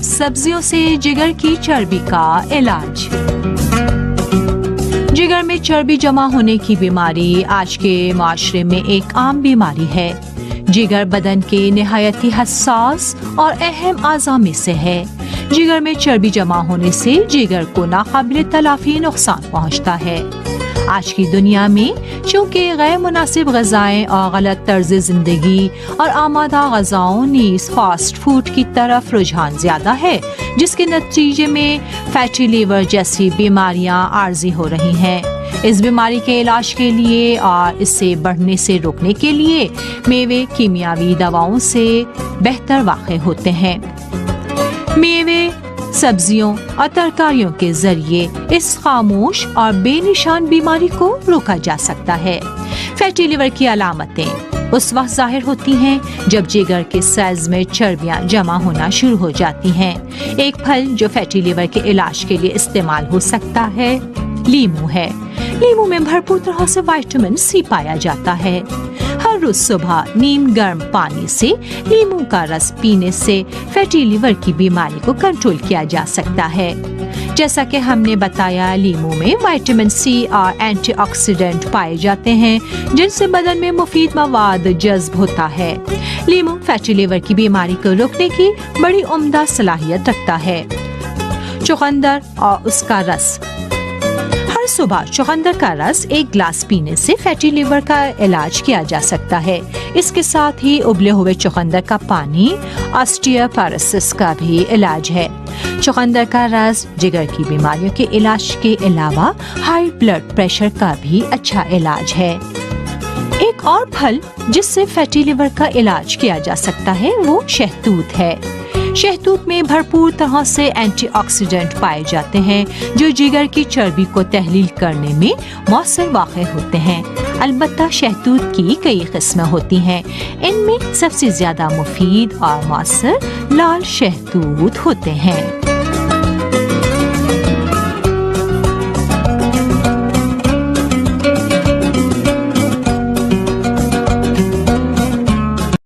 सब्जियों से जिगर की चर्बी का इलाज। जिगर में चर्बी जमा होने की बीमारी आज के माशरे में एक आम बीमारी है। जिगर बदन के निहायती हसास और अहम आज़ा में से है। जिगर में चर्बी जमा होने से जिगर को नाकाबिल तलाफी नुकसान पहुंचता है। आज की दुनिया में चूँकि गैर मुनासिब ग़िज़ाएँ और गलत तर्ज़ ज़िंदगी और आमादा ग़िज़ाओं नीज़ फास्ट फूड की तरफ रुझान ज़्यादा है, जिसके नतीजे में फैटी लीवर जैसी बीमारियां आर्ज़ी हो रही हैं। इस बीमारी के इलाज के लिए और इससे बढ़ने से रोकने के लिए मेवे कीमियावी दवाओं से बेहतर वाक़ई होते हैं। मेवे, सब्जियों और तरकारियों के जरिए इस खामोश और बेनिशान बीमारी को रोका जा सकता है। फैटी लिवर की अलामतें उस वक्त जाहिर होती हैं जब जिगर के सेल्स में चर्बियां जमा होना शुरू हो जाती हैं। एक फल जो फैटी लिवर के इलाज के लिए इस्तेमाल हो सकता है लीमू है। लीमू में भरपूर तरह से विटामिन सी पाया जाता है। हर रोज सुबह नीम गर्म पानी से लीमू का रस पीने से फैटी लिवर की बीमारी को कंट्रोल किया जा सकता है। जैसा कि हमने बताया, लीमू में विटामिन सी और एंटीऑक्सीडेंट पाए जाते हैं जिनसे बदन में मुफीद मवाद जज्ब होता है। लीमू फैटी लिवर की बीमारी को रोकने की बड़ी उम्दा सलाहियत रखता है। चुकंदर और उसका रस। हर सुबह चुकंदर का रस एक गिलास पीने से फैटी लिवर का इलाज किया जा सकता है। इसके साथ ही उबले हुए चुकंदर का पानी ऑस्टियोपोरोसिस का भी इलाज है। चुकंदर का रस जिगर की बीमारियों के इलाज के अलावा हाई ब्लड प्रेशर का भी अच्छा इलाज है। एक और फल जिससे फैटी लिवर का इलाज किया जा सकता है वो शहतूत है। शहतूत में भरपूर तरह से एंटीऑक्सीडेंट पाए जाते हैं जो जिगर की चर्बी को तहलील करने में मौसर वाक़ई होते हैं। अलबत्ता शहतूत की कई किस्में होती हैं। इनमें सबसे ज्यादा मुफीद और मौसर लाल शहतूत होते हैं।